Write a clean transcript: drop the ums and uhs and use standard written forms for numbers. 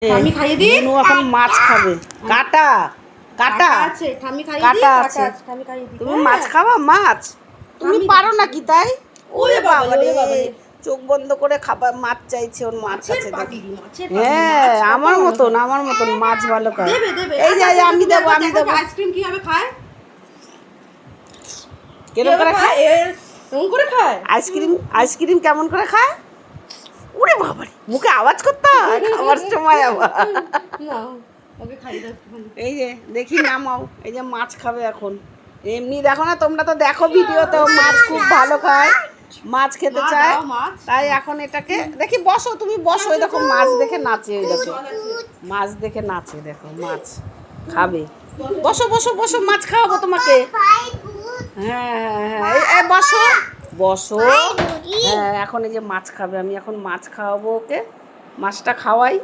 আমি খাইয়ে দিই। নুনু এখন মাছ খাবে। কাটা কাটা আছে, আমি খাইয়ে দিই। কাটা আছে। আমি খাইয়ে দিই। তুমি মাছ খাবা? মাছ তুমি পারো নাকি তাই? ওরে বাবা রে, চোখ বন্ধ করে খাবার মাছ চাইছে, ওর মাছ আছে দেখি। হ্যাঁ আমার মতন মাছ ভালো খায়। এই যে আমি দেবো আইসক্রিম কিভাবে খায়, কেমন করে খায়? কেমন করে খায় আইসক্রিম কেমন করে খায়? ওরে বাবা রে, মুখে আওয়াজ করতে হয় খাওয়ার সময় আবার। এই যে দেখি নামাও, এই যে মাছ খাবে এখন। এমনি দেখো না, তোমরা তো দেখো ভিডিওতে, মাছ খুব ভালো খায়, মাছ খেতে চায়, তাই এখন এটাকে দেখি। বসো তুমি, বসো। এই দেখো মাছ দেখে নাচে, ওই দেখো মাছ দেখে নাচে, দেখো মাছ খাবে। বসো বসো বসো, মাছ খাওয়াবো তোমাকে। হ্যাঁ হ্যাঁ হ্যাঁ, বসো বসো। হ্যাঁ এখন এই যে মাছ খাবে, আমি এখন মাছ খাওয়াবো ওকে। মাছটা খাওয়াই।